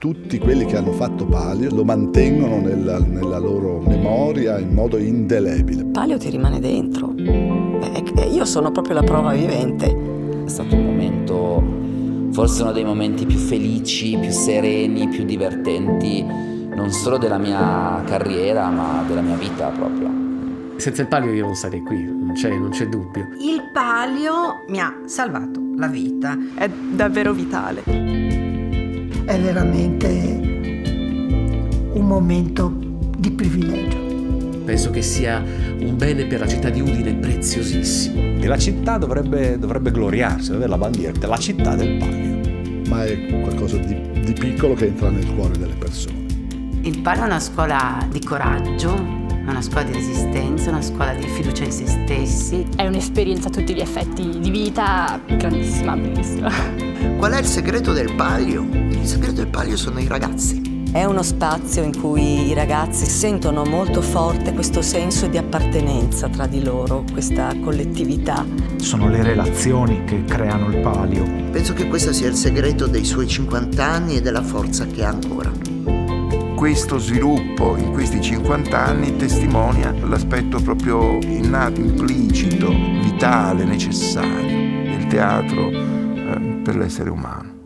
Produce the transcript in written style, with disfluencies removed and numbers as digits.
Tutti quelli che hanno fatto Palio lo mantengono nella loro memoria in modo indelebile. Palio ti rimane dentro. Io sono proprio la prova vivente. È stato un momento, forse uno dei momenti più felici, più sereni, più divertenti, non solo della mia carriera, ma della mia vita proprio. Senza il Palio io non sarei qui, non c'è dubbio. Il Palio mi ha salvato la vita. È davvero vitale. È veramente un momento di privilegio. Penso che sia un bene per la città di Udine preziosissimo. E la città dovrebbe gloriarsi, deve avere la bandiera, la città del Palio. Ma è qualcosa di piccolo che entra nel cuore delle persone. Il Palio è una scuola di coraggio, è una scuola di resistenza, una scuola di fiducia in se stessi. È un'esperienza a tutti gli effetti di vita grandissima, bellissima. Qual è il segreto del Palio? Il segreto del Palio sono i ragazzi. È uno spazio in cui i ragazzi sentono molto forte questo senso di appartenenza tra di loro, questa collettività. Sono le relazioni che creano il Palio. Penso che questo sia il segreto dei suoi 50 anni e della forza che ha ancora. Questo sviluppo in questi 50 anni testimonia l'aspetto proprio innato, implicito, vitale, necessario del teatro per l'essere umano.